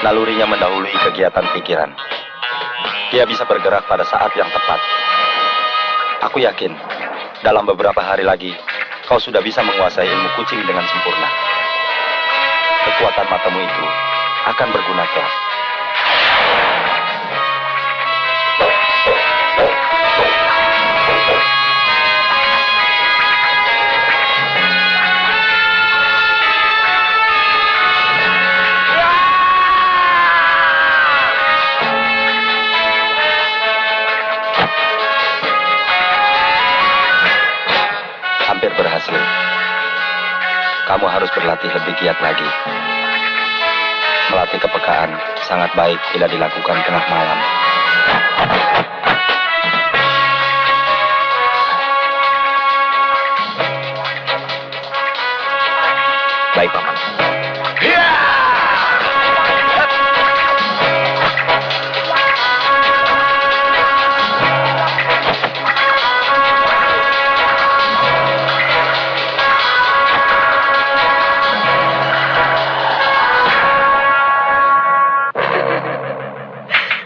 Nalurinya mendahului kegiatan pikiran. Dia bisa bergerak pada saat yang tepat. Aku yakin, dalam beberapa hari lagi, kau sudah bisa menguasai ilmu kucing dengan sempurna. Kekuatan matamu itu akan berguna kelak. Hampir berhasil. Kamu harus berlatih lebih giat lagi. Melatih kepekaan sangat baik bila dilakukan tengah malam. Baik, Paman.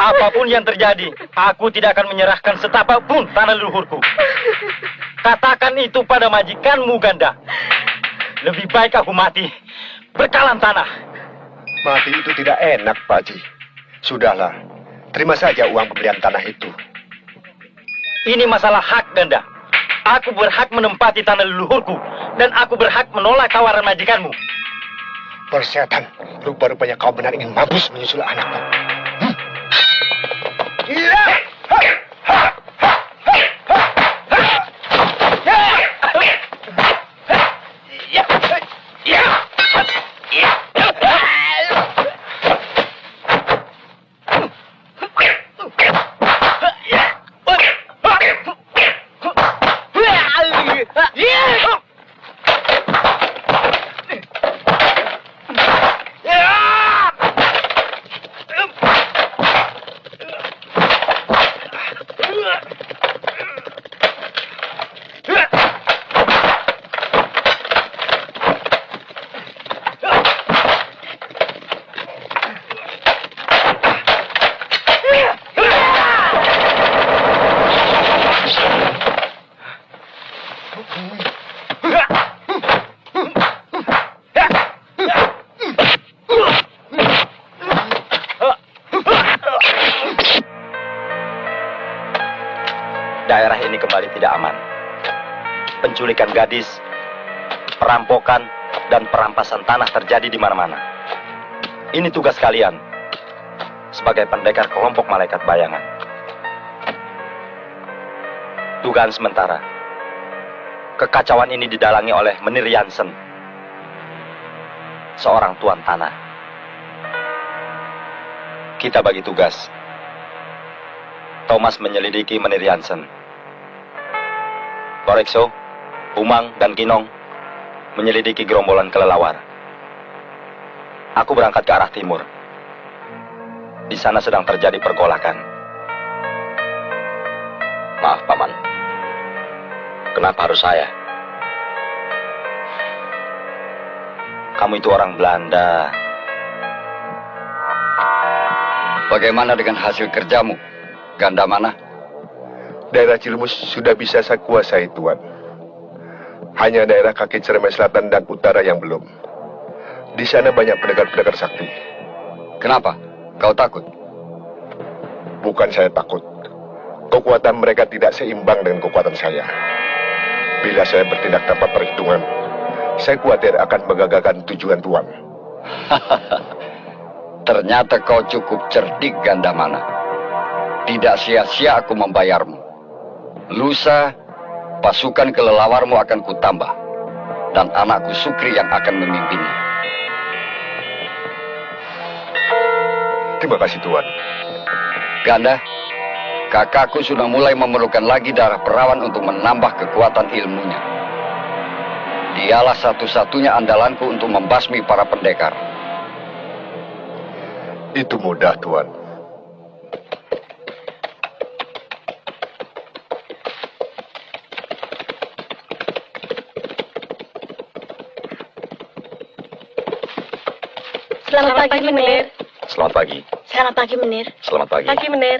Apapun yang terjadi, aku tidak akan menyerahkan setapak pun tanah leluhurku. Katakan itu pada majikanmu, Ganda. Lebih baik aku mati berkalan tanah. Mati itu tidak enak, Pak Haji. Sudahlah, terima saja uang pembelian tanah itu. Ini masalah hak, Ganda. Aku berhak menempati tanah leluhurku, dan aku berhak menolak tawaran majikanmu. Persetan, rupa-rupanya kau benar ingin mampus menyusul anakku. Daerah ini kembali tidak aman. Penculikan gadis, perampokan, dan perampasan tanah terjadi di mana-mana. Ini tugas kalian sebagai pendekar kelompok malaikat bayangan. Dugaan sementara, kekacauan ini didalangi oleh Menir Jansen, seorang tuan tanah. Kita bagi tugas. Thomas menyelidiki Menir Jansen. Korekso, Umang, dan Kinong menyelidiki gerombolan kelelawar. Aku berangkat ke arah timur. Di sana sedang terjadi pergolakan. Maaf, Paman. Kenapa harus saya? Kamu itu orang Belanda. Bagaimana dengan hasil kerjamu, Ganda mana? Daerah Cilemus sudah bisa saya kuasai, Tuan. Hanya daerah kaki Ciremai Selatan dan Utara yang belum. Di sana banyak pendekar-pendekar sakti. Kenapa? Kau takut? Bukan saya takut. Kekuatan mereka tidak seimbang dengan kekuatan saya. Bila saya bertindak tanpa perhitungan, saya khawatir akan menggagalkan tujuan Tuan. Ternyata kau cukup cerdik, Ganda mana. Tidak sia-sia aku membayarmu. Lusa, pasukan kelelawarmu akan kutambah. Dan anakku Sukri yang akan memimpinnya. Terima kasih, Tuan. Ganda, kakakku sudah mulai memerlukan lagi darah perawan untuk menambah kekuatan ilmunya. Dialah satu-satunya andalanku untuk membasmi para pendekar. Itu mudah, Tuan. Selamat pagi, Menir. Selamat pagi. Selamat pagi, Menir. Selamat pagi. Pagi, Menir.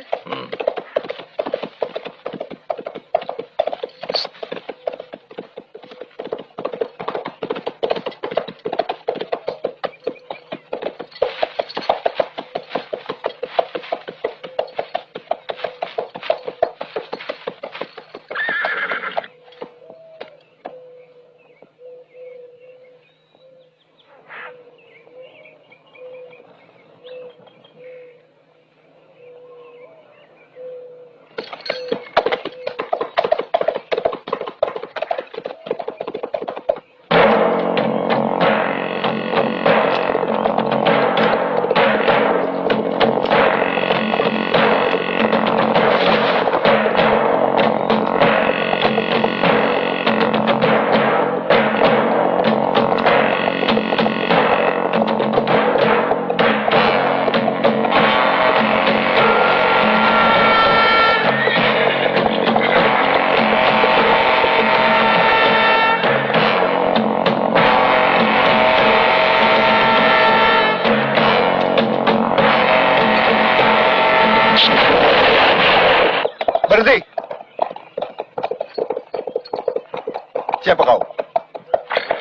Berhenti! Siapa kau?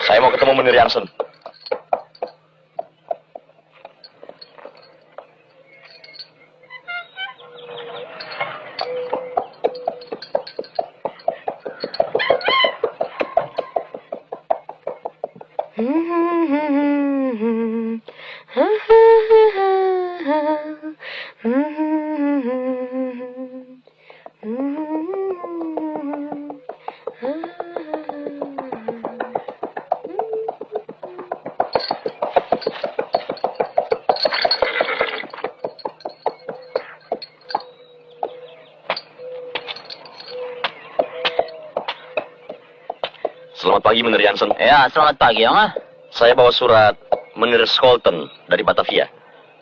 Saya mau ketemu Menir Jansen. Selamat pagi, Menir Jansen. Ya, selamat pagi, Yang. Saya bawa surat Menir Scholten dari Batavia.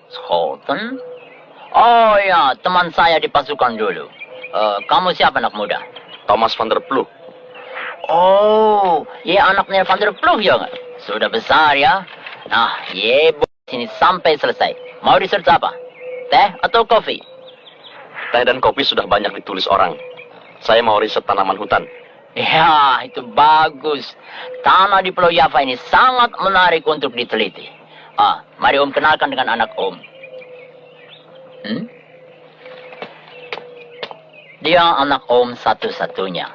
Scholten? Oh ya, teman saya di pasukan dulu. Kamu siapa, anak muda? Thomas van der Ploeg. Oh, ya anaknya Van der Ploeg, ya nggak? Sudah besar ya. Nah, sini sampai selesai. Mau research apa? Teh atau kopi? Teh dan kopi sudah banyak ditulis orang. Saya mau riset tanaman hutan. Ya, itu bagus. Tanah di Pulau Java ini sangat menarik untuk diteliti. Mari Om kenalkan dengan anak Om. Dia anak Om satu-satunya.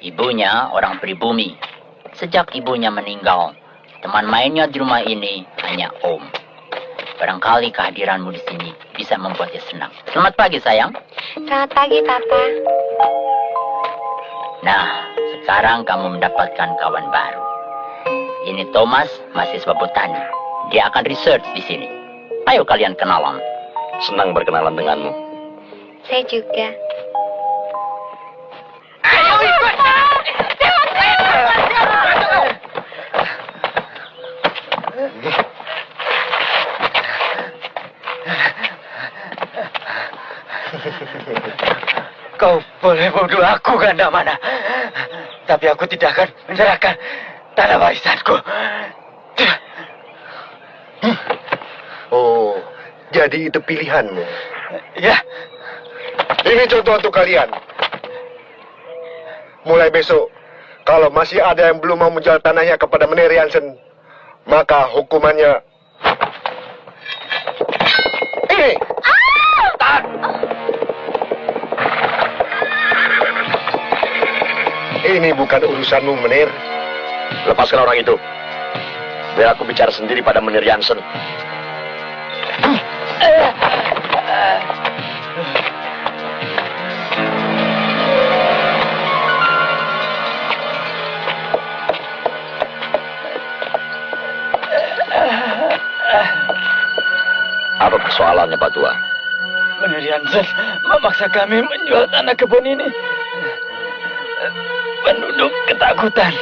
Ibunya orang pribumi. Sejak ibunya meninggal, teman mainnya di rumah ini hanya Om. Barangkali kehadiranmu di sini bisa membuat dia senang. Selamat pagi, sayang. Selamat pagi, Papa. Nah, sekarang kamu mendapatkan kawan baru. Ini Thomas, mahasiswa botani. Dia akan research di sini. Ayo kalian kenalan. Senang berkenalan denganmu. Saya juga. Ayo ikut! Kau boleh bodoh aku, Gandamana. Tapi aku tidak akan menyerahkan tanah warisanku. Oh, jadi itu pilihanmu. Ya, Ini contoh untuk kalian. Mulai besok, kalau masih ada yang belum mau menjual tanahnya kepada Menir Jansen, maka hukumannya ini. Ini bukan urusanmu, Menir. Lepaskan orang itu. Biar aku bicara sendiri pada Menir Jansen. Apa persoalannya, Pak Tua? Menir Jansen memaksa kami menjual tanah kebun ini. Penduduk ketakutan.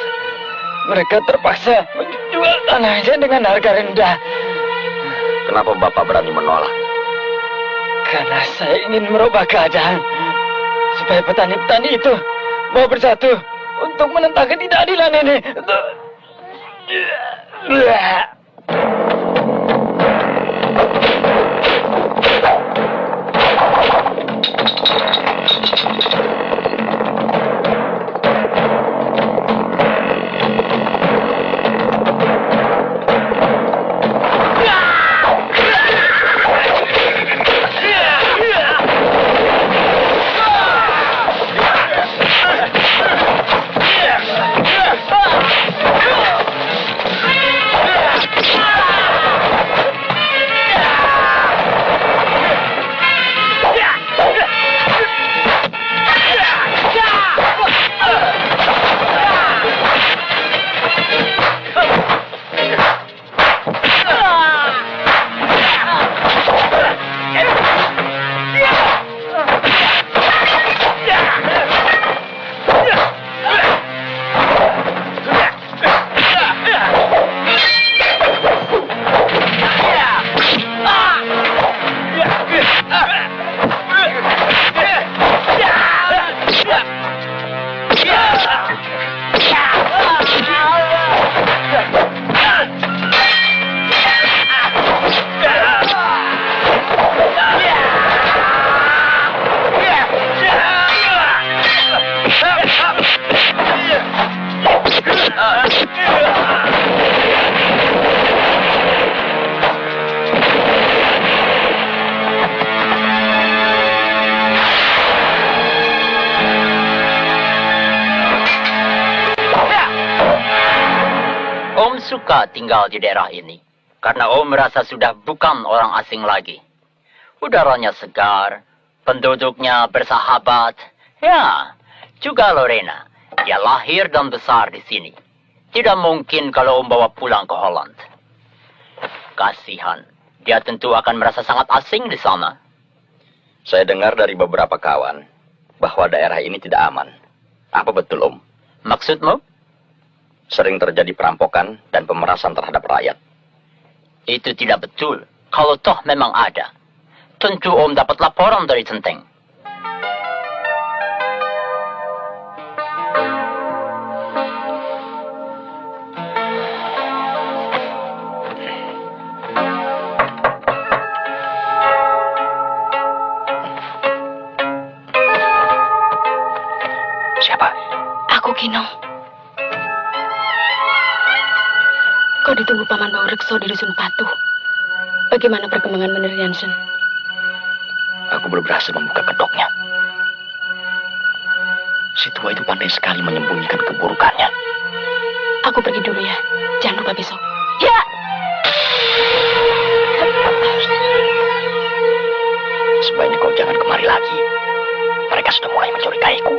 Mereka terpaksa menjual tanahnya dengan harga rendah. Kenapa Bapak berani menolak? Karena saya ingin merubah keadaan. Supaya petani-petani itu mau bersatu untuk menentang ketidakadilan ini. suka tinggal di daerah ini. Karena Om merasa sudah bukan orang asing lagi. Udaranya segar, penduduknya bersahabat. Ya, juga Lorena. Dia lahir dan besar di sini. Tidak mungkin kalau Om bawa pulang ke Holland. Kasihan. Dia tentu akan merasa sangat asing di sana. Saya dengar dari beberapa kawan bahwa daerah ini tidak aman. Apa betul, Om? Maksudmu? Sering terjadi perampokan dan pemerasan terhadap rakyat. Itu tidak betul. Kalau toh memang ada, tentu Om dapat laporan dari Centeng. Siapa? Aku Kinong. Kau ditunggu Paman Maurekso di Dusun Patuh. Bagaimana perkembangan Menir Jansen? Aku belum berhasil membuka kedoknya. Si tua itu pandai sekali menyembunyikan keburukannya. Aku pergi dulu ya. Jangan lupa besok. Ya! Sebaiknya kau jangan kemari lagi. Mereka sudah mulai mencurigaiku.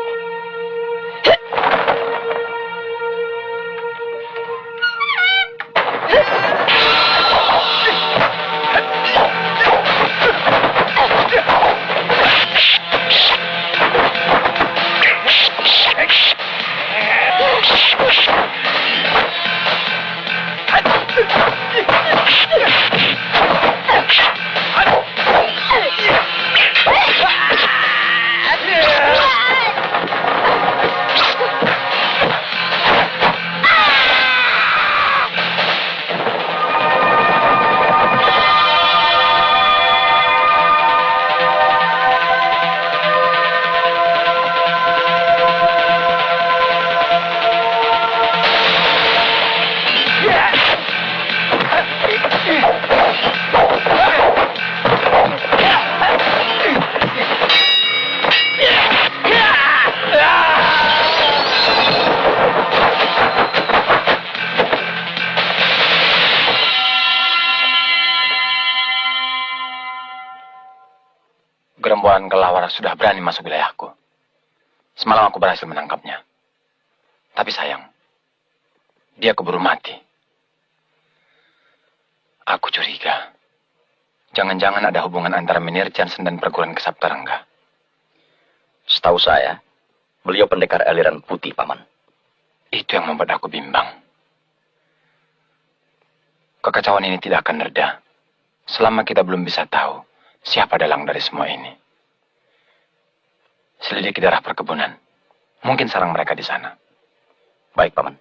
Gerombolan kelawar sudah berani masuk wilayahku. Semalam aku berhasil menangkapnya. Tapi sayang, dia keburu mati. Aku curiga. Jangan-jangan ada hubungan antara Menir Jansen dan perguruan Kesaptarangga. Setahu saya, beliau pendekar aliran putih, Paman. Itu yang membuat aku bimbang. Kekacauan ini tidak akan reda selama kita belum bisa tahu siapa dalang dari semua ini. Selidiki daerah perkebunan. Mungkin sarang mereka di sana. Baik, Paman.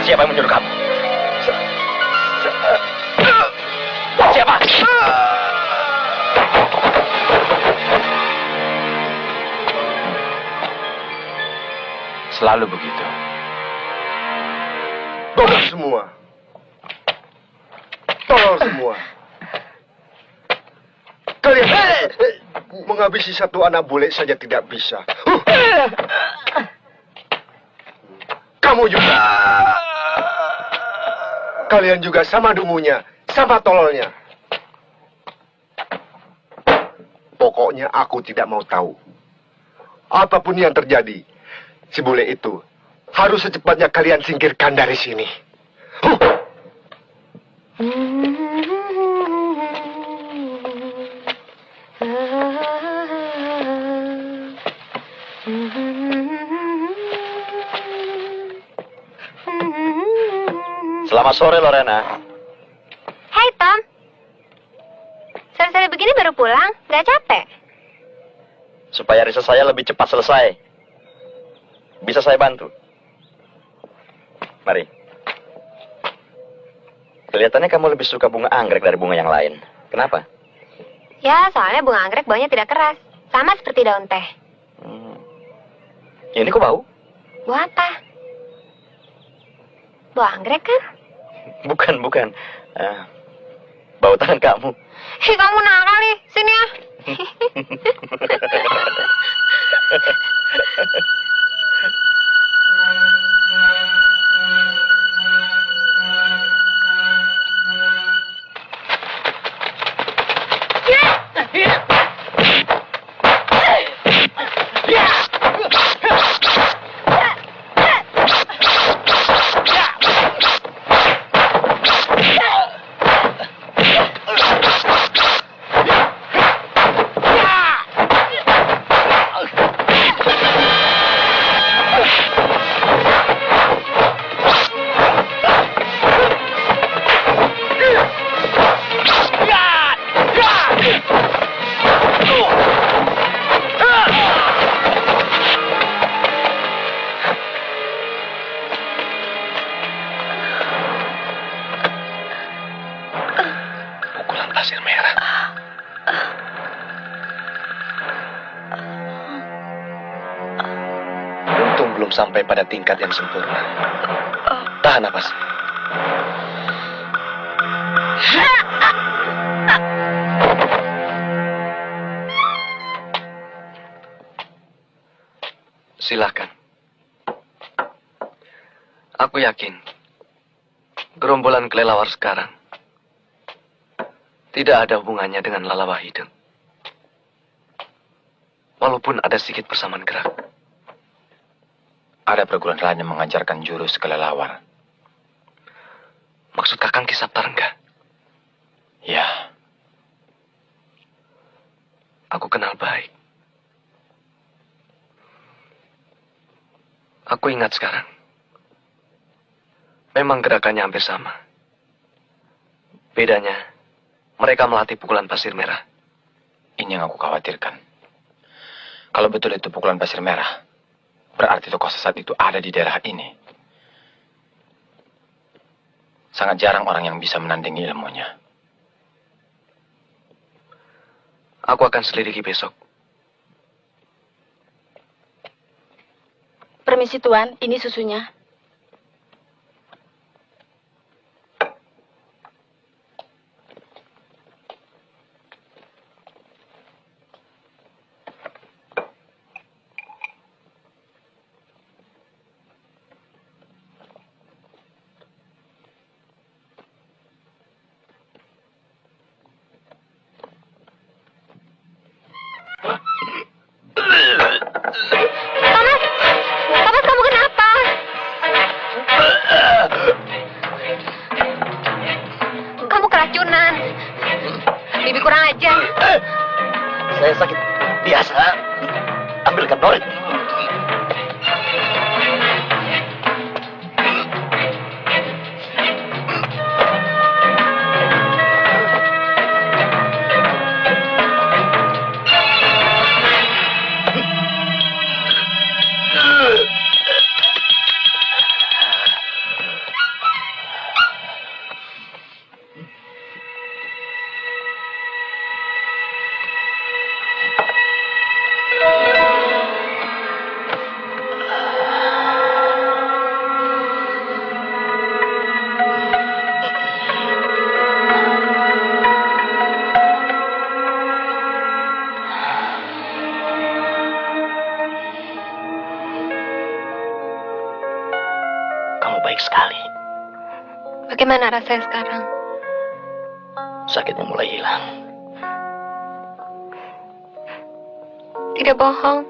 Siapa yang menyuruh kamu? Siapa? Selalu begitu. Bodoh semua. Tolol semua. Kalian menghabisi satu anak bule saja tidak bisa. Kamu juga. Kalian juga sama dungunya, sama tololnya. Pokoknya aku tidak mau tahu. Apapun yang terjadi, si bule itu harus secepatnya kalian singkirkan dari sini. Selamat sore, Lorena. Hai, Tom. Sore-sore begini baru pulang? Gak capek? Supaya riset saya lebih cepat selesai. Bisa saya bantu? Mari. Kelihatannya kamu lebih suka bunga anggrek dari bunga yang lain. Kenapa? Ya, soalnya bunga anggrek baunya tidak keras. Sama seperti daun teh. Ini kok bau? Bau apa? Bau anggrek kan? Bukan. Bau tangan kamu. Hei, kamu nakal nih. Sini ya. Pasir merah. Untung belum sampai pada tingkat yang sempurna. Tahan napas. Silakan. Aku yakin gerombolan kelelawar sekarang tidak ada hubungannya dengan Lala Wahideng. Walaupun ada sedikit persamaan gerak. Ada perguruan lain yang mengajarkan jurus kelelawar. Maksud Kakang Kisap Tarengga? Ya. Aku kenal baik. Aku ingat sekarang. Memang gerakannya hampir sama. Bedanya, mereka melatih pukulan pasir merah. Ini yang aku khawatirkan. Kalau betul itu pukulan pasir merah, berarti tokoh sesat itu ada di daerah ini. Sangat jarang orang yang bisa menandingi ilmunya. Aku akan selidiki besok. Permisi Tuan, ini susunya. Thomas, kamu kenapa? Kamu keracunan. Bibi kurang ajar. Saya sakit biasa. Ambilkan Norit. Baik sekali. Bagaimana rasanya sekarang? Sakitnya mulai hilang. Tidak bohong.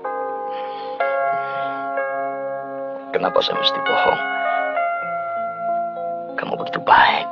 Kenapa saya mesti bohong? Kamu begitu baik.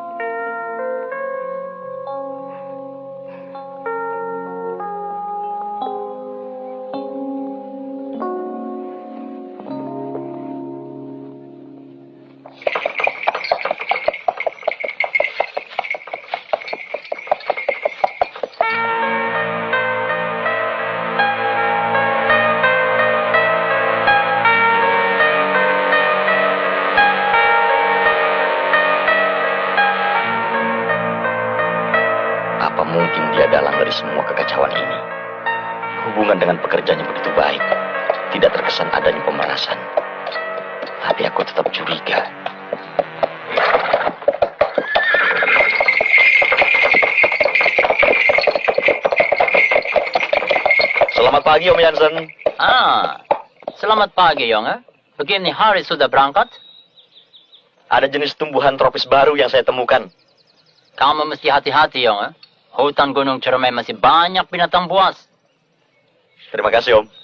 Apa mungkin dia dalang dari semua kekacauan ini? Hubungan dengan pekerjaannya begitu baik, tidak terkesan adanya pemerasan. Tapi aku tetap curiga. pagi, Om Jansen. Selamat pagi, Yonga. Begini hari sudah berangkat? Ada jenis tumbuhan tropis baru yang saya temukan. Kamu mesti hati-hati, Yonga. Hutan Gunung Ciremai masih banyak binatang buas. Terima kasih, Om.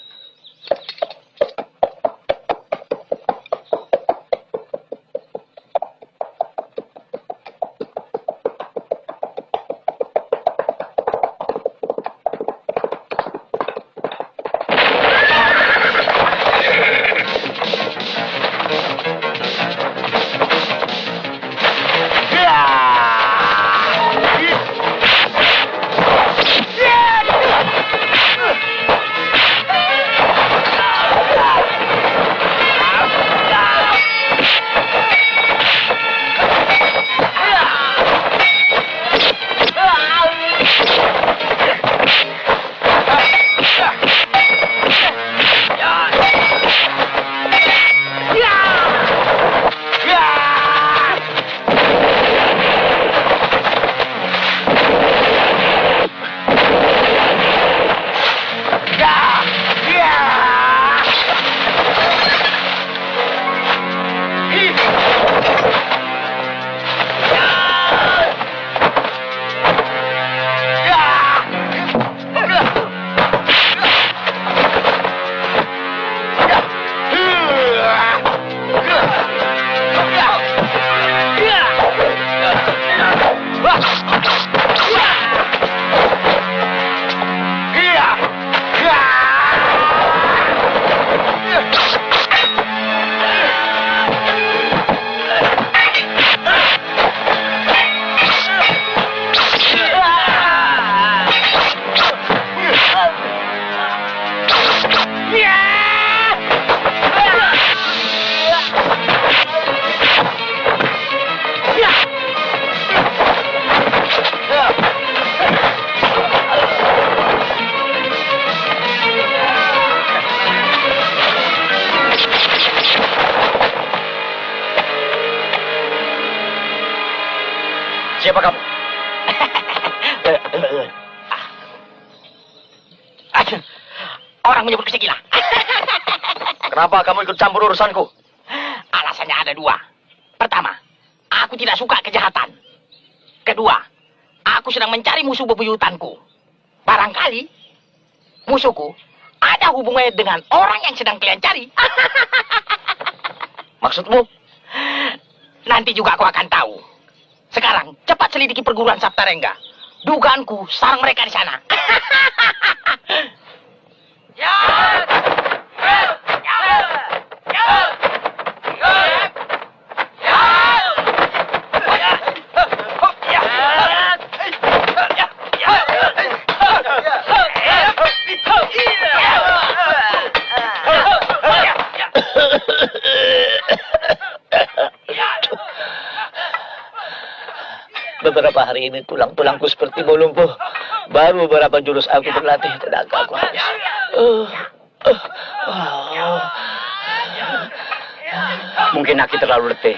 Siapa kamu? Orang menyebut gila. Kenapa kamu ikut campur urusanku? Alasannya ada dua. Pertama, aku tidak suka kejahatan. Kedua, aku sedang mencari musuh bebuyutanku. Barangkali musuhku ada hubungannya dengan orang yang sedang kalian cari. Maksudmu? Nanti juga aku akan tahu. Sekarang, cepat selidiki perguruan Saptarengga. Dugaanku, sarang mereka di sana. Beberapa hari ini tulang-tulangku seperti mau lumpuh. Baru beberapa jurus aku berlatih, tenaga aku habis. Mungkin Aki terlalu letih.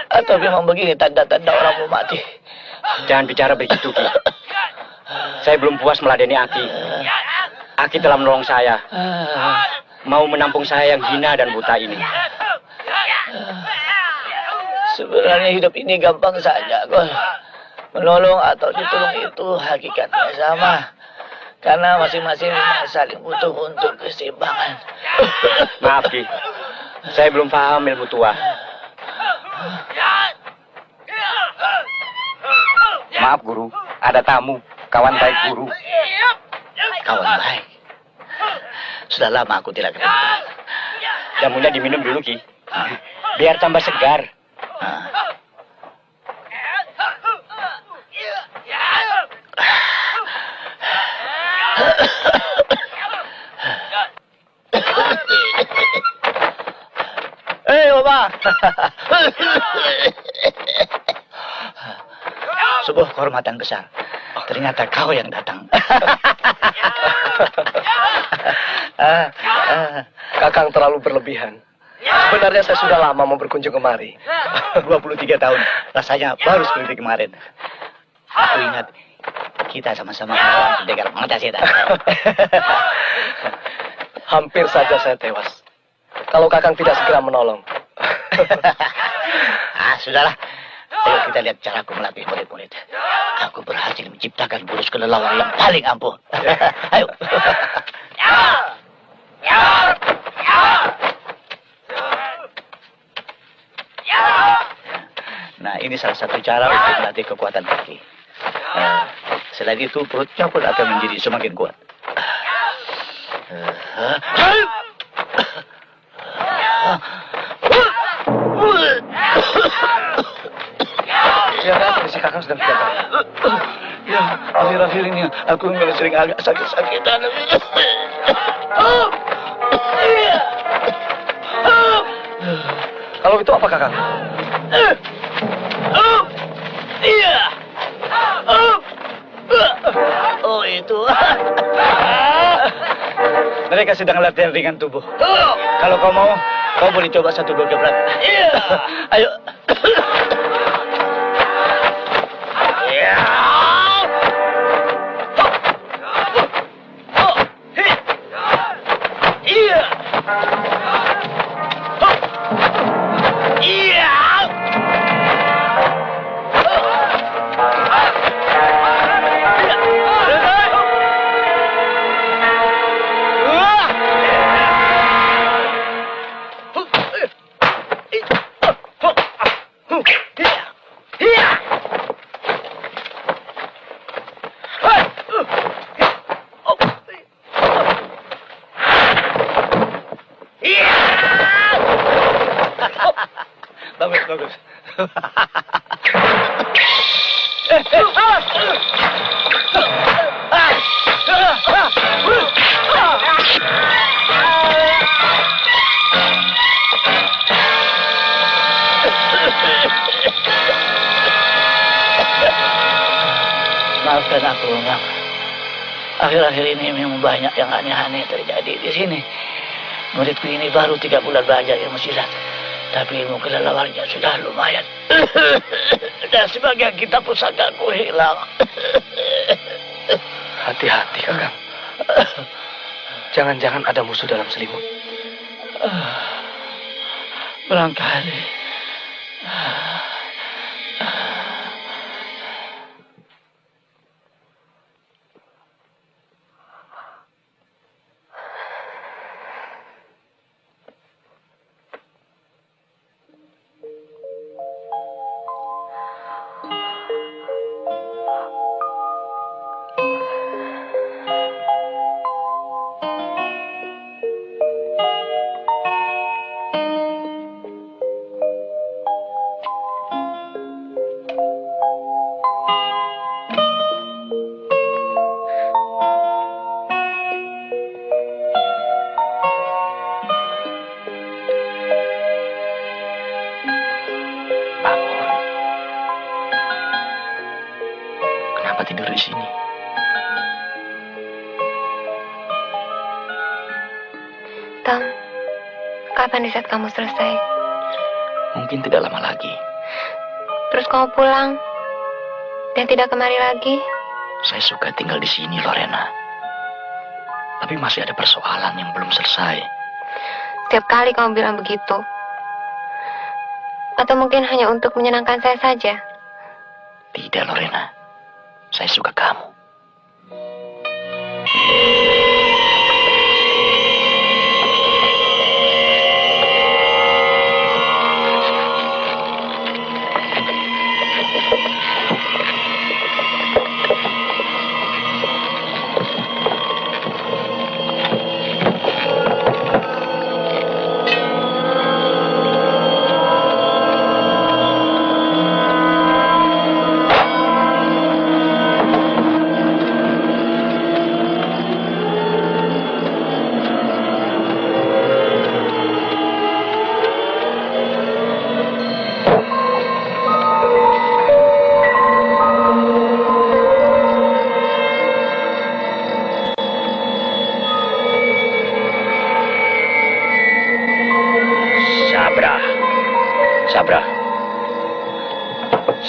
Atau memang begini tanda-tanda orang mau mati. Jangan bicara begitu, Ki. Saya belum puas meladeni Aki. Aki telah menolong saya. Mau menampung saya yang hina dan buta ini. Sebenarnya hidup ini gampang saja, kok. Menolong atau ditolong itu hakikatnya sama. Karena masing-masing saling butuh untuk keseimbangan. Maaf, Ki. Saya belum paham ilmu tua. Maaf, Guru. Ada tamu. Kawan baik Guru. Kawan baik. Sudah lama aku tidak ketemu. Jamunya diminum dulu, Ki. Biar tambah segar. Oma. Sebuah kehormatan besar. Ternyata kau yang datang. Kakang terlalu berlebihan. Sebenarnya saya sudah lama mau berkunjung kemari. 23 tahun. Rasanya baru seperti kemarin. Aku ingat kita sama-sama melawan pendekar mata setan. Hampir saja saya tewas. Kalau Kakang tidak segera menolong. Sudahlah. Ayo kita lihat caraku melatih murid-murid. Aku berhasil menciptakan jurus kelelawar yang paling ampuh. Ayo. Nah, ini salah satu cara untuk melatih kekuatan kaki. Selain itu, perutnya pun akan menjadi semakin kuat. Ya, kondisi Kakang sedang tidak baik. Ya, akhir-akhir ini aku mulai sering agak sakit-sakitan. Kalau itu apa Kakang? Oh, itu. Mereka sedang latihan ringan tubuh. Kalau kau mau, kau boleh coba 1-2 gebrak. Ayo. Bagus. Maafkan aku, Bang. Akhir-akhir ini memang banyak yang aneh-aneh terjadi di sini. Muridku ini baru 3 bulan belajar ilmu silat. Tapi ilmu kelelawarnya sudah lumayan. Dan sebagian kitab pusakaku hilang. Hati-hati, Kakang. Jangan-jangan ada musuh dalam selimut. Barangkali. Tidur di sini. Tom, kapan riset kamu selesai? Mungkin tidak lama lagi. Terus kamu pulang dan tidak kemari lagi? Saya suka tinggal di sini, Lorena. Tapi masih ada persoalan yang belum selesai. Setiap kali kamu bilang begitu. Atau mungkin hanya untuk menyenangkan saya saja? Tidak, Lorena. Saya suka kamu.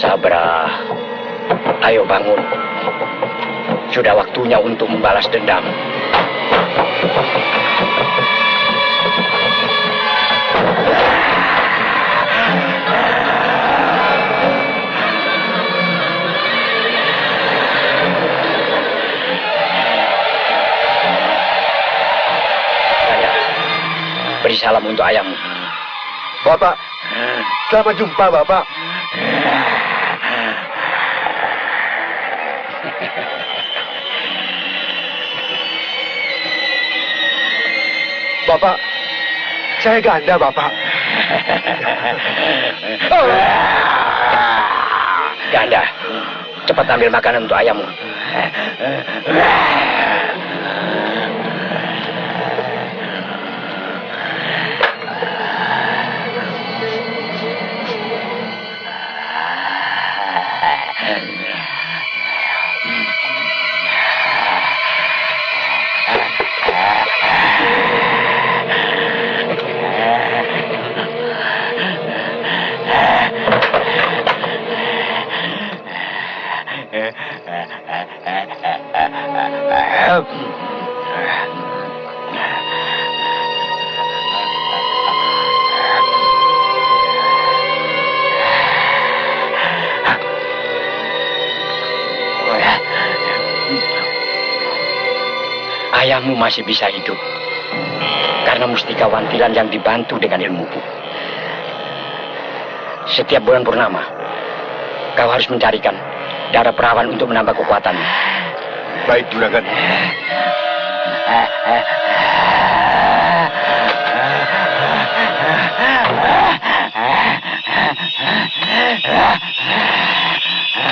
Sabra, ayo bangun. Sudah waktunya untuk membalas dendam. Beri salam untuk ayahmu. Bapak, selamat jumpa Bapak. Bapak, saya Ganda Bapak. Ganda, cepat ambil makanan untuk ayahmu. Ayahmu masih bisa hidup karena mustika wantilan yang dibantu dengan ilmuku. Setiap bulan purnama, kau harus mencarikan darah perawan untuk menambah kekuatanmu. Baik, Juragan.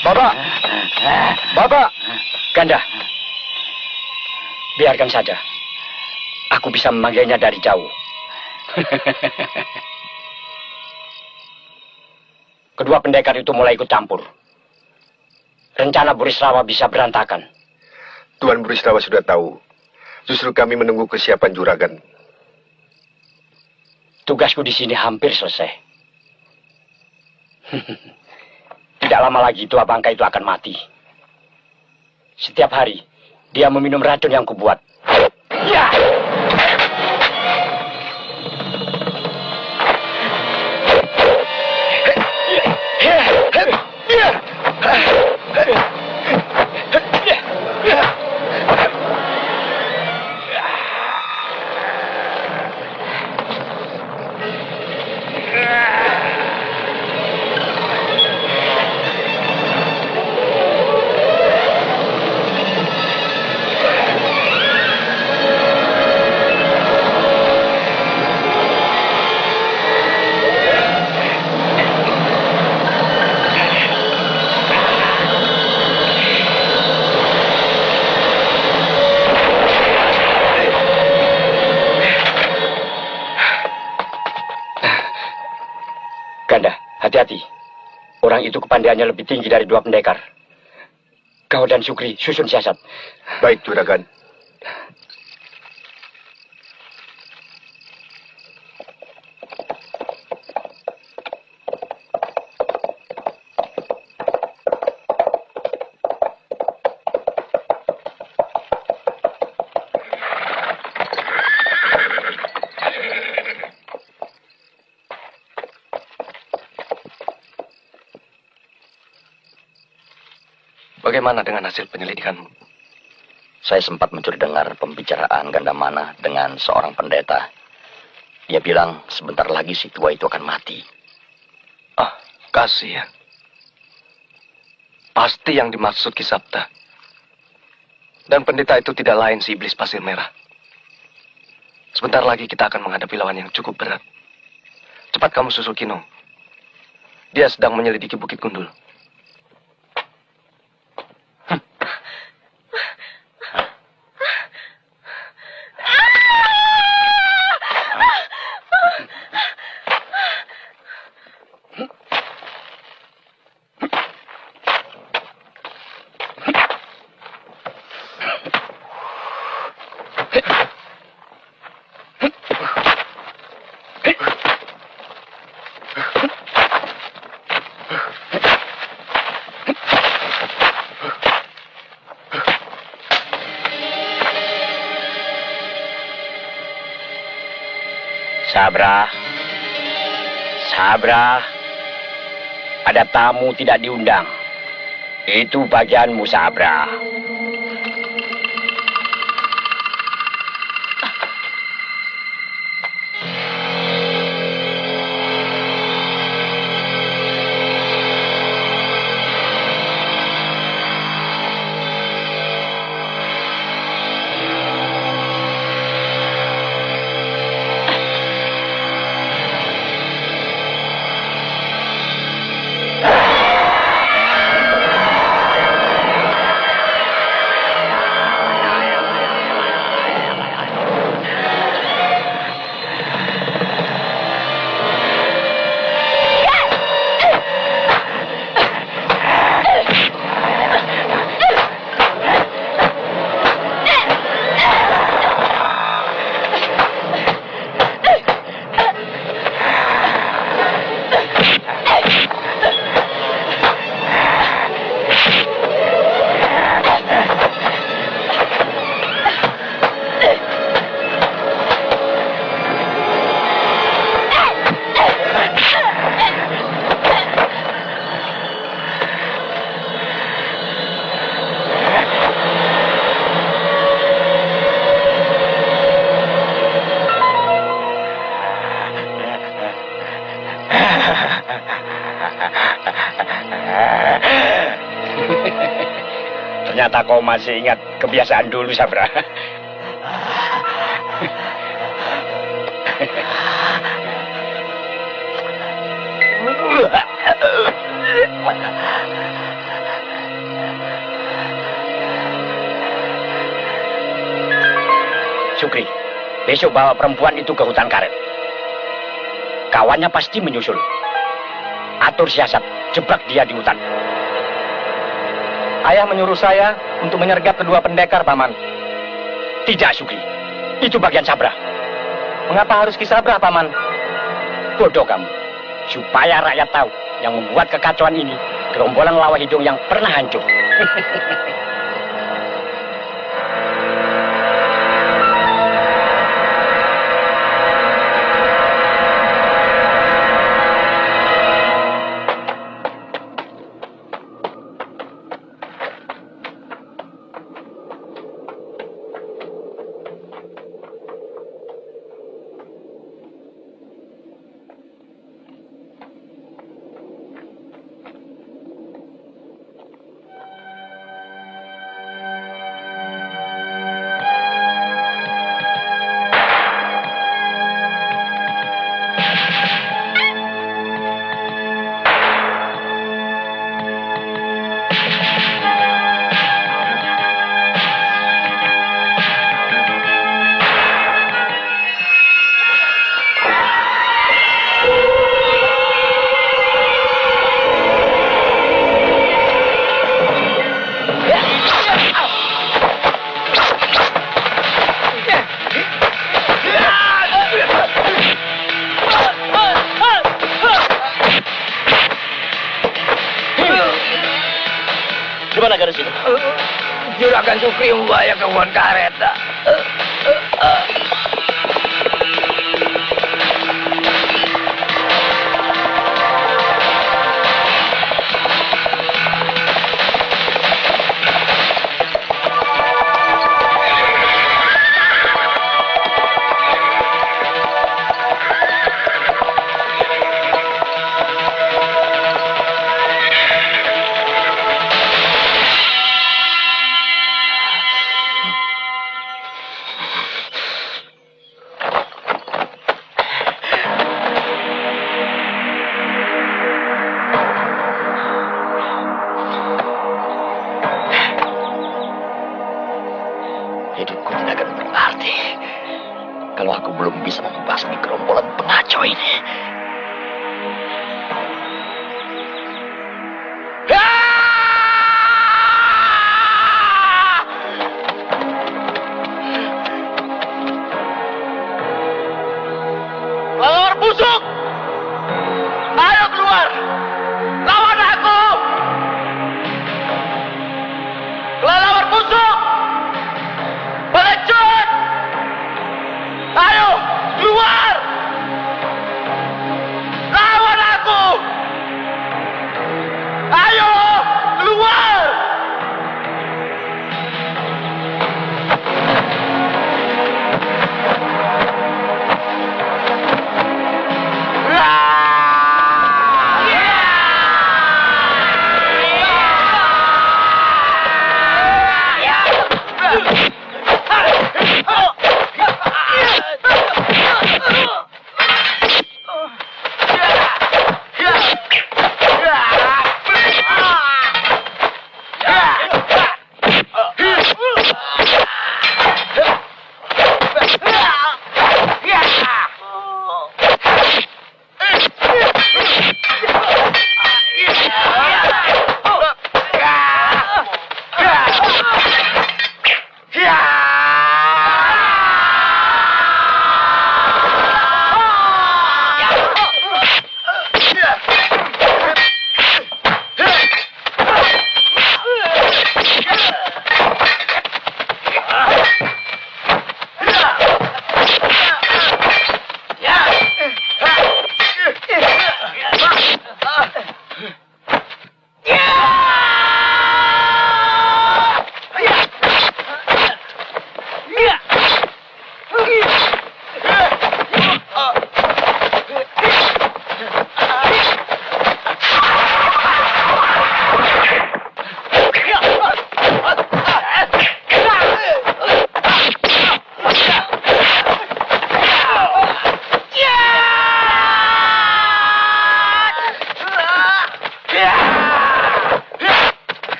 Bapak! Bapak! Ganda, biarkan saja. Aku bisa memanggilnya dari jauh. Kedua pendekar itu mulai ikut campur. Rencana Burisrawa bisa berantakan. Tuan Burisrawa sudah tahu. Justru kami menunggu kesiapan Juragan. Tugasku di sini hampir selesai. Tidak lama lagi tua bangka itu akan mati. Setiap hari, dia meminum racun yang kubuat. Ya! Hati-hati. Orang itu kepandaiannya lebih tinggi dari dua pendekar. Kau dan Sukri susun siasat. Baik, Juragan. Bagaimana dengan hasil penyelidikanmu? Saya sempat mencuri dengar pembicaraan Gandamana dengan seorang pendeta. Dia bilang sebentar lagi si tua itu akan mati. Ah, kasihan. Pasti yang dimaksud Kisapta. Dan pendeta itu tidak lain si iblis pasir merah. Sebentar lagi kita akan menghadapi lawan yang cukup berat. Cepat kamu susul Kinong. Dia sedang menyelidiki Bukit Gundul. Sabra. Sabra. Ada tamu tidak diundang. Itu bagianmu, Sabra. Ternyata kau masih ingat kebiasaan dulu, Sabra. Sukri, besok bawa perempuan itu ke hutan karet. Kawannya pasti menyusul. Atur siasat, jebak dia di hutan. Ayah menyuruh saya untuk menyergap kedua pendekar, Paman. Tidak, Sukri. Itu bagian Sabra. Mengapa harus Ki Sabra, Paman? Bodoh kamu. Supaya rakyat tahu yang membuat kekacauan ini gerombolan lawa hidung yang pernah hancur. Gimana garis itu? Juragan Sukri membawa ke hutan karet.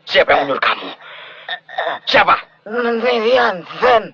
Siapa yang menyuruh kamu? Siapa? Miriam, Zen.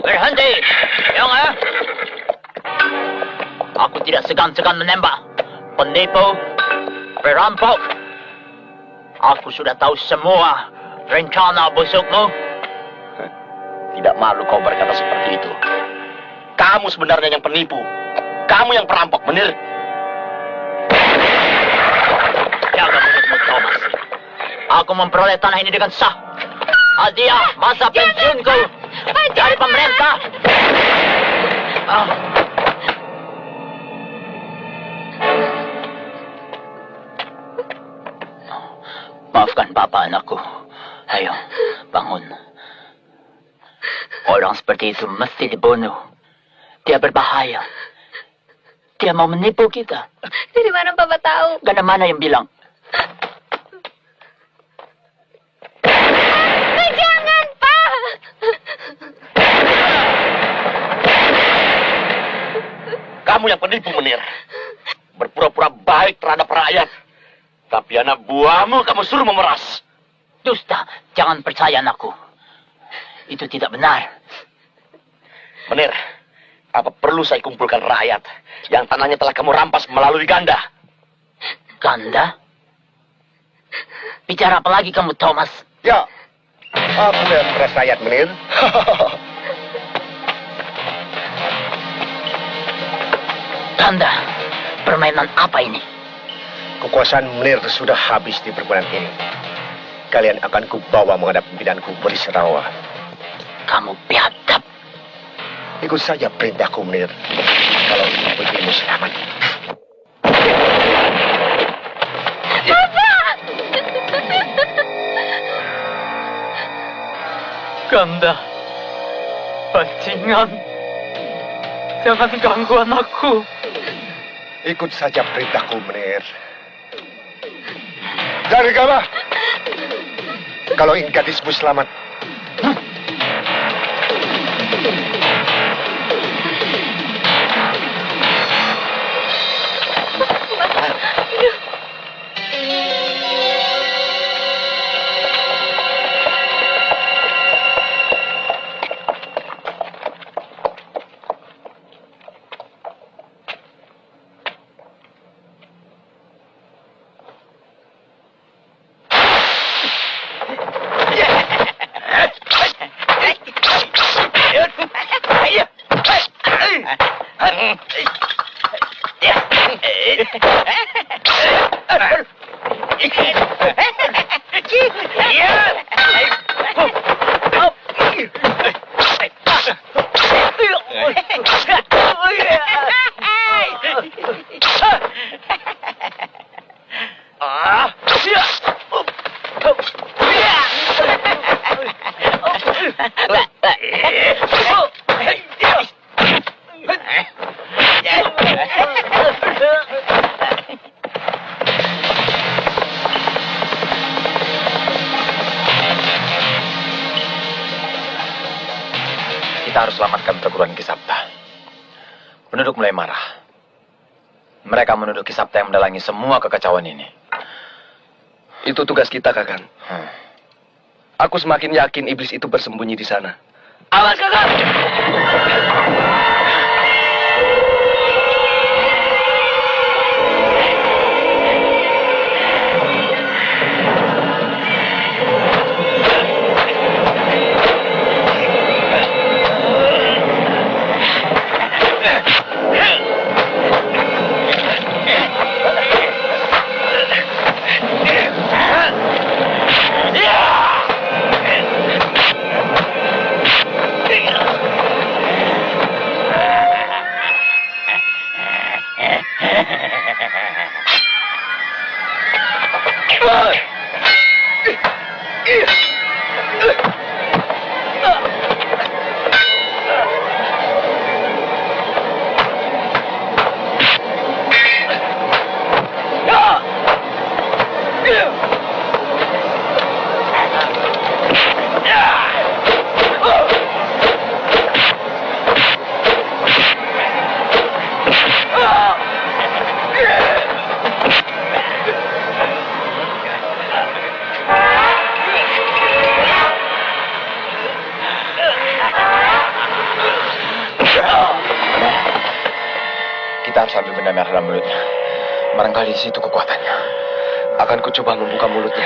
Berhenti, Yonga. Aku tidak segan-segan menembak. Penipu, perampok. Aku sudah tahu semua rencana busukmu. Tidak malu kau berkata seperti itu. Kamu sebenarnya yang penipu. Kamu yang perampok, Menir. Jaga mulutmu, Thomas. Aku memperoleh tanah ini dengan sah. Hadiah masa pensiunku dari pemerintah. Maafkan Bapak, anakku. Ayo, bangun. Orang seperti itu mesti dibunuh. Dia berbahaya. Dia mau menipu kita. Dari mana Papa tahu? Gak ada mana yang bilang. Jangan, Pak! Kamu yang penipu, Menir. Berpura-pura baik terhadap rakyat. Tapi anak buahmu kamu suruh memeras. Dusta, jangan percaya anakku. Itu tidak benar. Menir, apa perlu saya kumpulkan rakyat yang tanahnya telah kamu rampas melalui ganda? Ganda? Bicara apa lagi kamu, Thomas? Ya, aku yang memeras rakyat, Menir. Ganda, permainan apa ini? Kekuasaan Menir sudah habis di perbuatan ini. Kalian akan kubawa menghadap pimpinanku Berisrawa. Kamu biadab. Ikut saja perintahku, Menir. Kalau putrimu selamat. Ganda, bajingan. Jangan ganggu anakku. Ikut saja perintahku, Menir. Dari Gama. Kalau ingin gadismu selamat. Kita harus selamatkan perguruan Kisapta. Penduduk mulai marah. Mereka menuduh Kisapta yang mendalangi semua kekacauan ini. Itu tugas kita, Kakang. Aku semakin yakin iblis itu bersembunyi di sana. Awas, Kakang! Kita harus ambil benda merah dalam mulutnya. Barangkali di situ kekuatannya. Akan kucoba membuka mulutnya.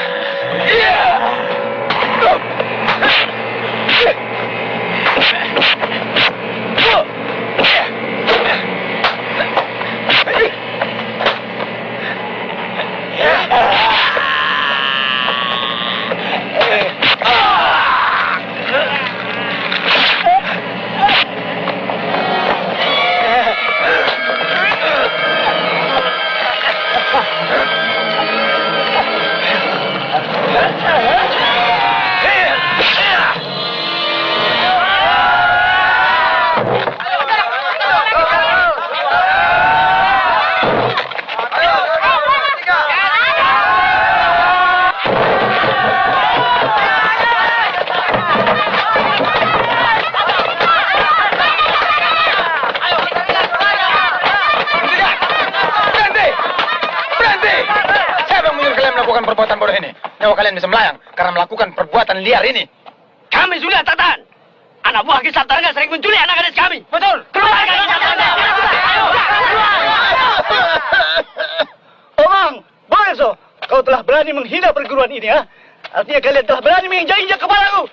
Perbuatan bodoh ini. Nyawa kalian bisa melayang karena melakukan perbuatan liar ini. Kami sudah tahan. Anak buah Ki Saptarga sering menculik anak gadis kami. Betul. Keluar Ki Saptarga. Omang, boleh so. Kau telah berani menghina perguruan ini, ha? Artinya kalian telah berani menginjak-injak kepadaku.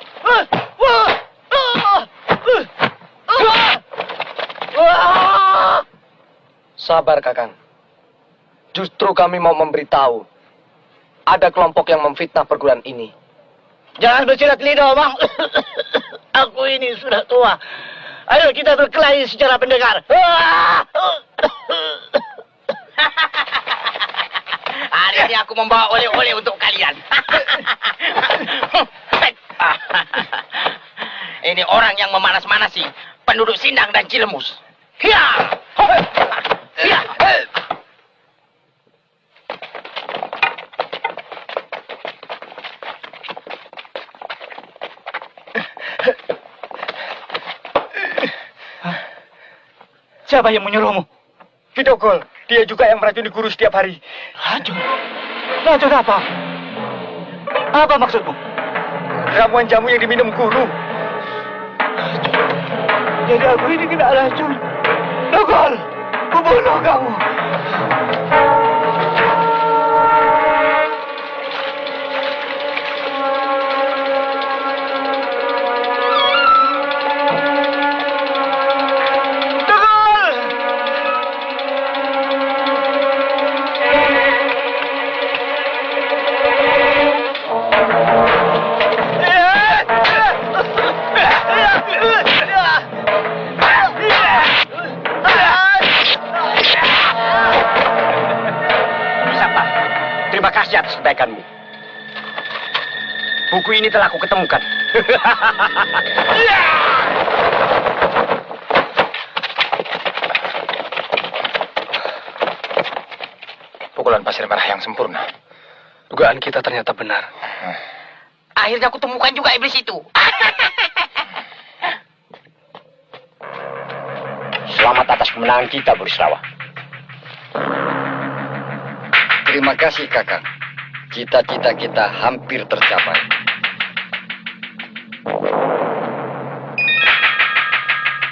Sabar, Kakang. Justru kami mau memberitahu. Ada kelompok yang memfitnah perguruan ini. Jangan bersilat lidah, Omang. Aku ini sudah tua. Ayo kita berkelahi secara pendengar. Hari ini aku membawa oleh-oleh untuk kalian. Ini orang yang memanas-manasi penduduk Sindang dan Cilemus. Hiya! Hiya! Siapa yang menyuruhmu? Vidokol, dia juga yang meracuni guru setiap hari. Racun? Racun apa? Apa maksudmu? Ramuan jamu yang diminum guru. Jadi aku ini kena racun. Dokol, kubunuh kamu. Terima kasih atas kebaikanmu. Buku ini telah aku ketemukan. Pukulan pasir merah yang sempurna. Dugaan kita ternyata benar. Akhirnya aku temukan juga iblis itu. Selamat atas kemenangan kita, Burisrawa. Terima kasih, Kakang. Cita-cita kita hampir tercapai.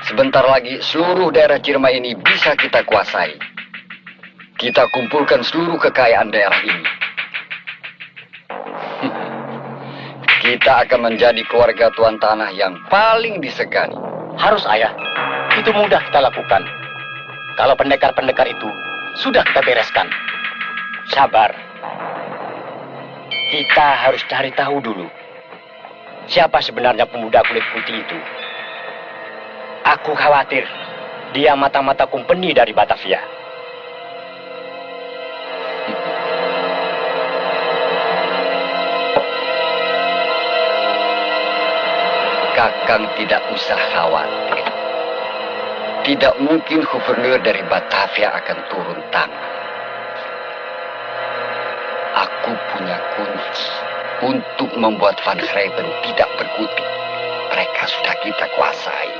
Sebentar lagi seluruh daerah Cirema ini bisa kita kuasai. Kita kumpulkan seluruh kekayaan daerah ini. Kita akan menjadi keluarga tuan tanah yang paling disegani. Harus, Ayah. Itu mudah kita lakukan. Kalau pendekar-pendekar itu sudah kita bereskan. Sabar. Kita harus cari tahu dulu. Siapa sebenarnya pemuda kulit putih itu? Aku khawatir dia mata-mata kumpeni dari Batavia. Kakang tidak usah khawatir. Tidak mungkin gubernur dari Batavia akan turun tangan. Aku punya kunci untuk membuat Van Grijpen tidak berkutik. Mereka sudah kita kuasai.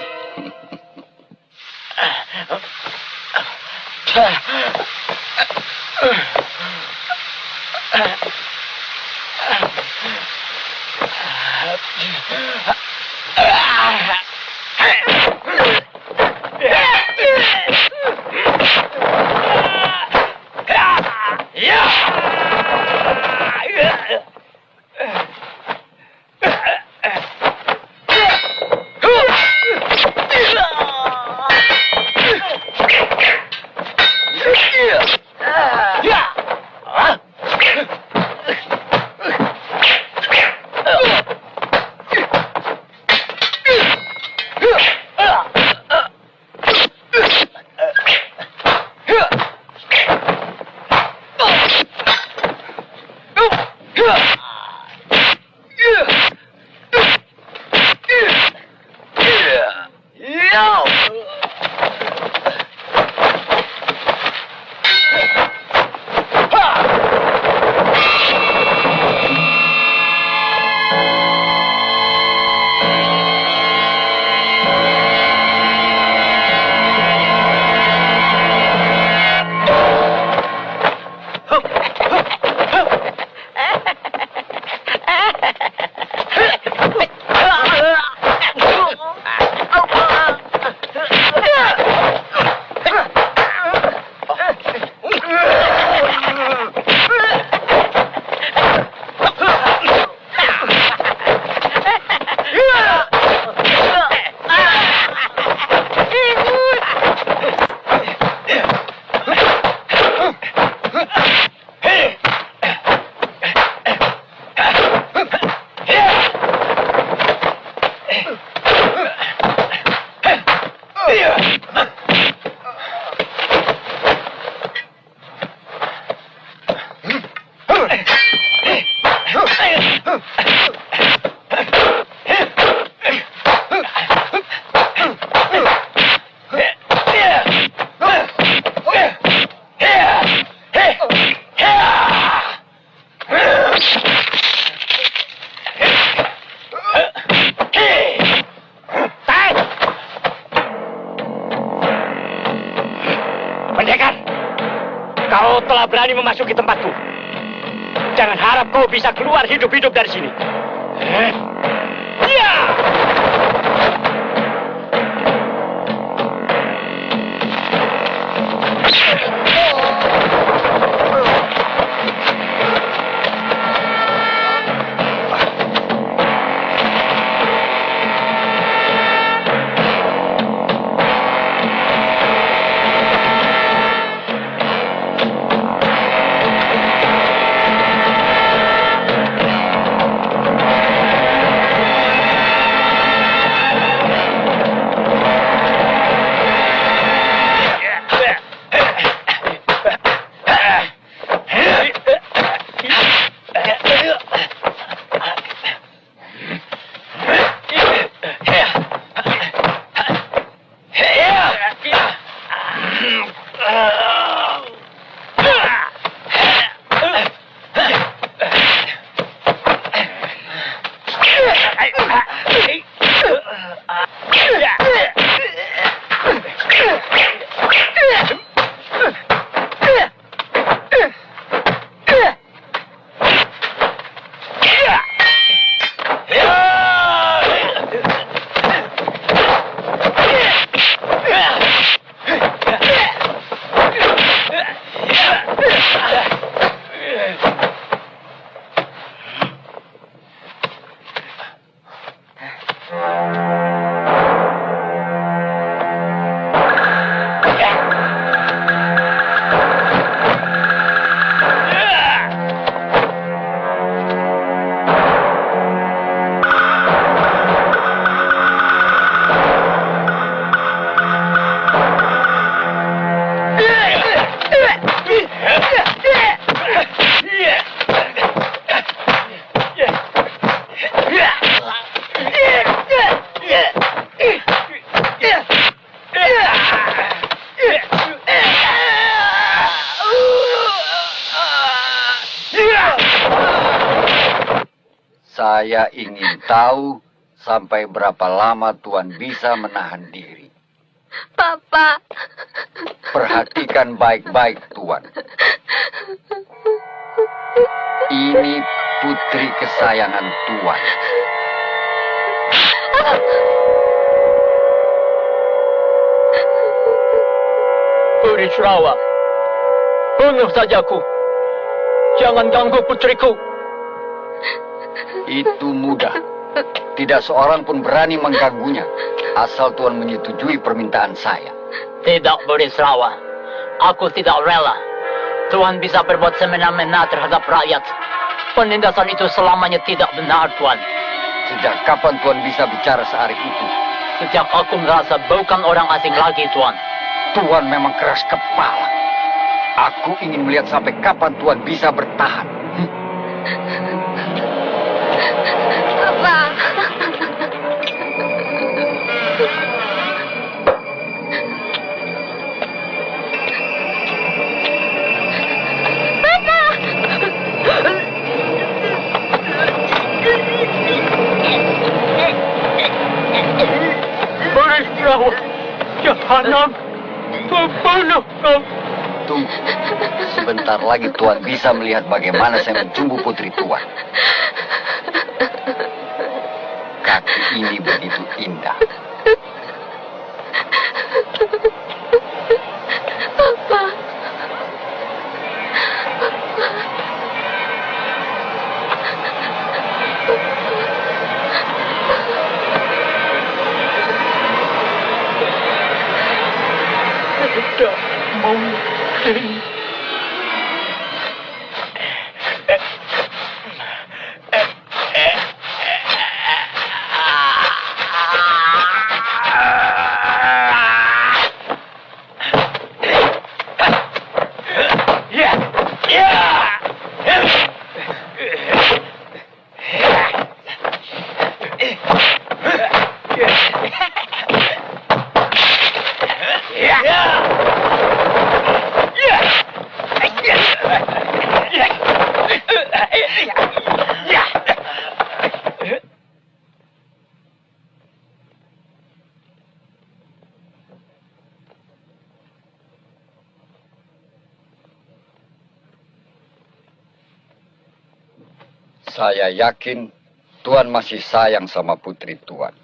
Kau telah berani memasuki tempatku. Jangan harap kau bisa keluar hidup-hidup dari sini. Ya! Saya ingin tahu sampai berapa lama Tuan bisa menahan diri. Papa. Perhatikan baik-baik, Tuan. Ini putri kesayangan Tuan. Burisrawa, bunuh saja aku. Jangan ganggu putriku. Itu mudah. Tidak seorang pun berani mengganggunya, asal Tuan menyetujui permintaan saya. Tidak, Burisrawa. Aku tidak rela. Tuan bisa berbuat semena-mena terhadap rakyat. Penindasan itu selamanya tidak benar, Tuan. Sejak kapan Tuan bisa bicara searif itu? Sejak aku merasa bukan orang asing lagi, Tuan. Tuan memang keras kepala. Aku ingin melihat sampai kapan Tuan bisa bertahan. Papa. Burisrawa, jahanam, membunuh kau. Tunggu. Sebentar lagi Tuan bisa melihat bagaimana saya mencumbu putri Tuan. Kaki ini begitu indah. Papa. Tidak mungkin. Saya yakin Tuan masih sayang sama putri Tuan.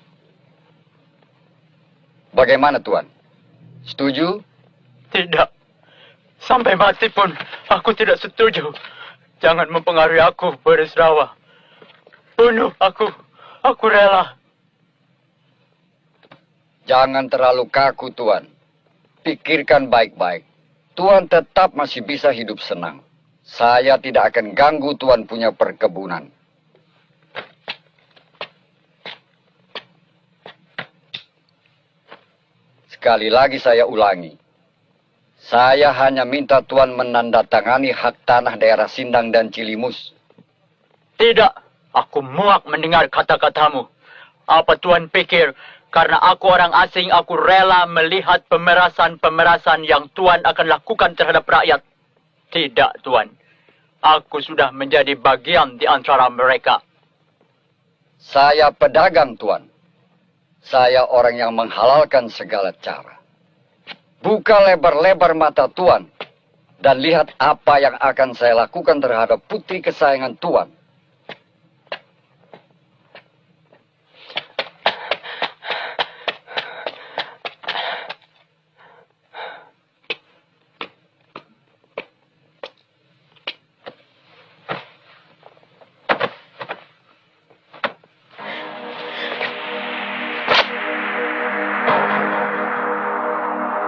Bagaimana Tuan? Setuju? Tidak. Sampai mati pun aku tidak setuju. Jangan mempengaruhi aku, Beresrawa. Bunuh aku. Aku rela. Jangan terlalu kaku, Tuan. Pikirkan baik-baik. Tuan tetap masih bisa hidup senang. Saya tidak akan ganggu Tuan punya perkebunan. Sekali lagi saya ulangi. Saya hanya minta Tuan menandatangani hak tanah daerah Sindang dan Cilimus. Tidak. Aku muak mendengar kata-katamu. Apa Tuan pikir, karena aku orang asing, aku rela melihat pemerasan-pemerasan yang Tuan akan lakukan terhadap rakyat? Tidak, Tuan. Aku sudah menjadi bagian di antara mereka. Saya pedagang, Tuan. Saya orang yang menghalalkan segala cara. Buka lebar-lebar mata Tuan dan lihat apa yang akan saya lakukan terhadap putri kesayangan Tuan.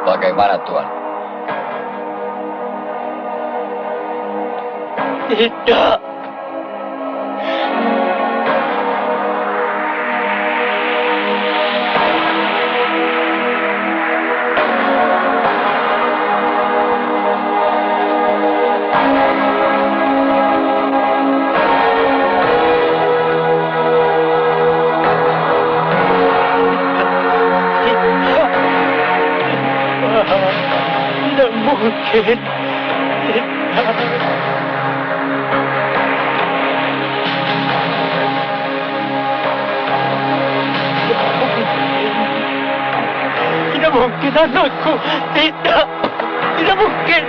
Bagaimana, Tuan? Tidak. Tidak mungkin. Tidak mungkin anakku. Tidak. Tidak mungkin.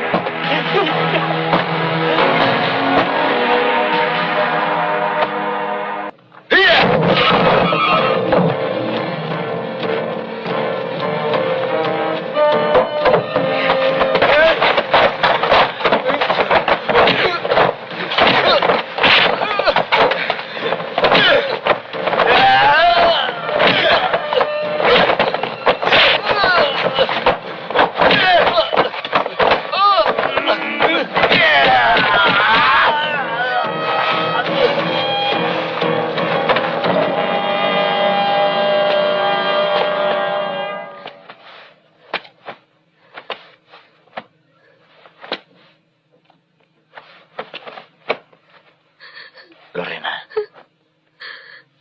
Lorena,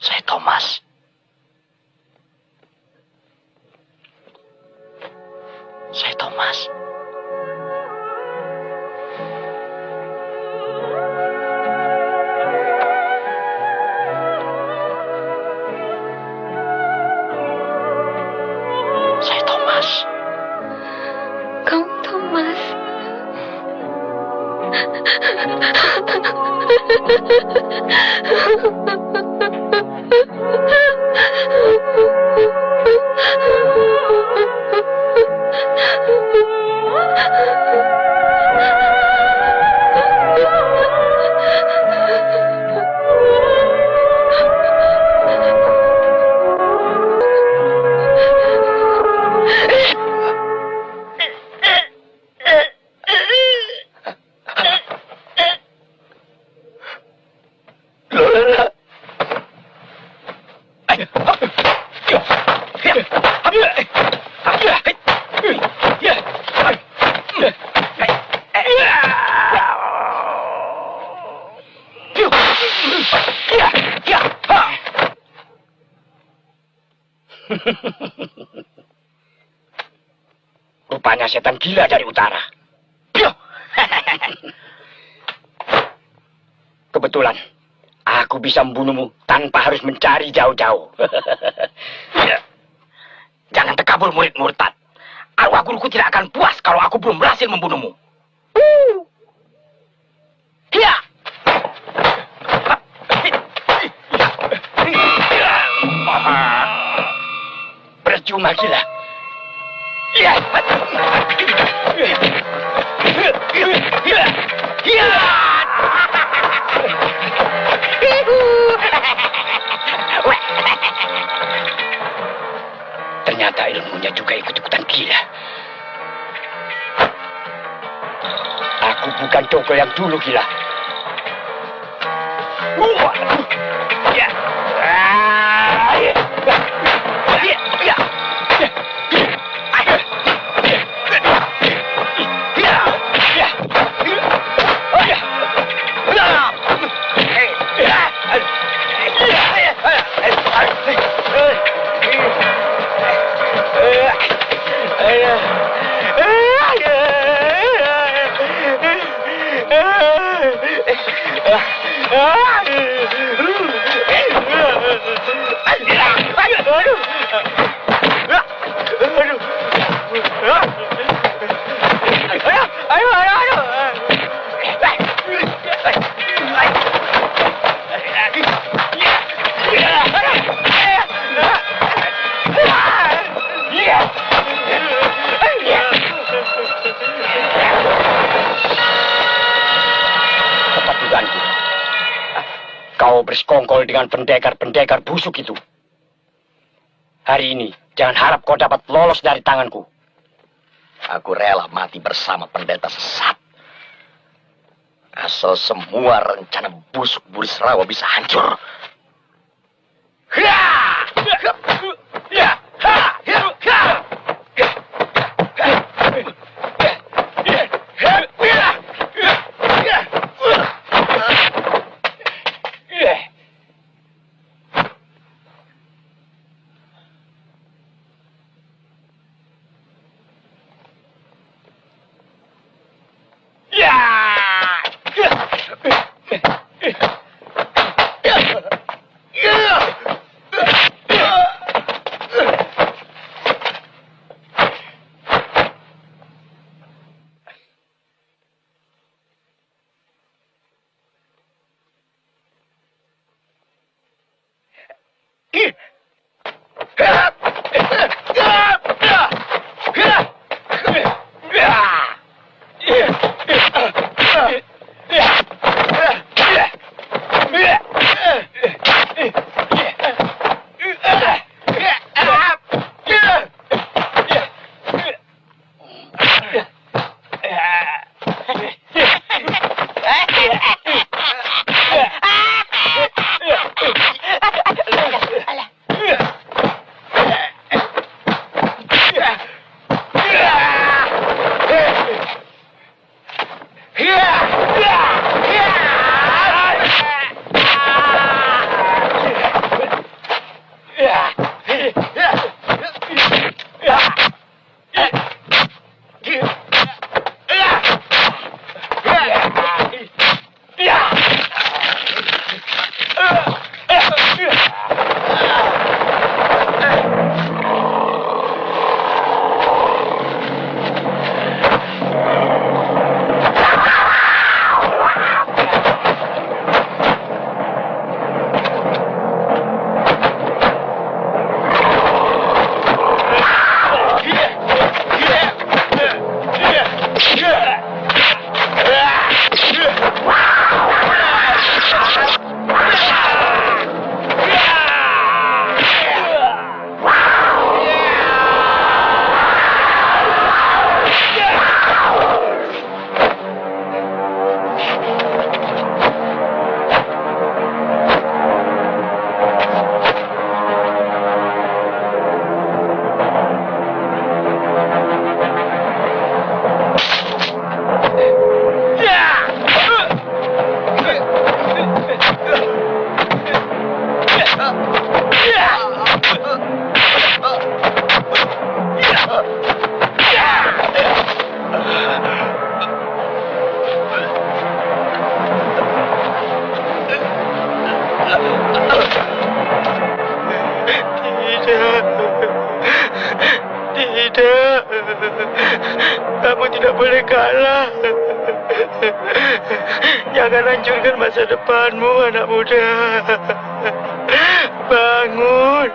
saya Thomas. Saya Thomas. Saya Thomas. Kau Thomas. Rupanya setan gila dari utara. Kebetulan, aku bisa membunuhmu tanpa harus mencari jauh-jauh. Jangan tekabur murid murtad. Arwah guruku tidak akan puas kalau aku belum berhasil membunuhmu. Ya. Percuma gila. Ya. Ternyata ilmunya juga ikut-ikutan gila. Aku bukan Togel yang dulu gila. Ya. Kau bersekongkol dengan pendekar-pendekar busuk itu. Hari ini, jangan harap kau dapat lolos dari tanganku. Aku rela mati bersama pendeta sesat. Asal semua rencana busuk Burisrawa bisa hancur. Kamu tidak boleh kalah. Jangan hancurkan masa depanmu, anak muda. Bangun.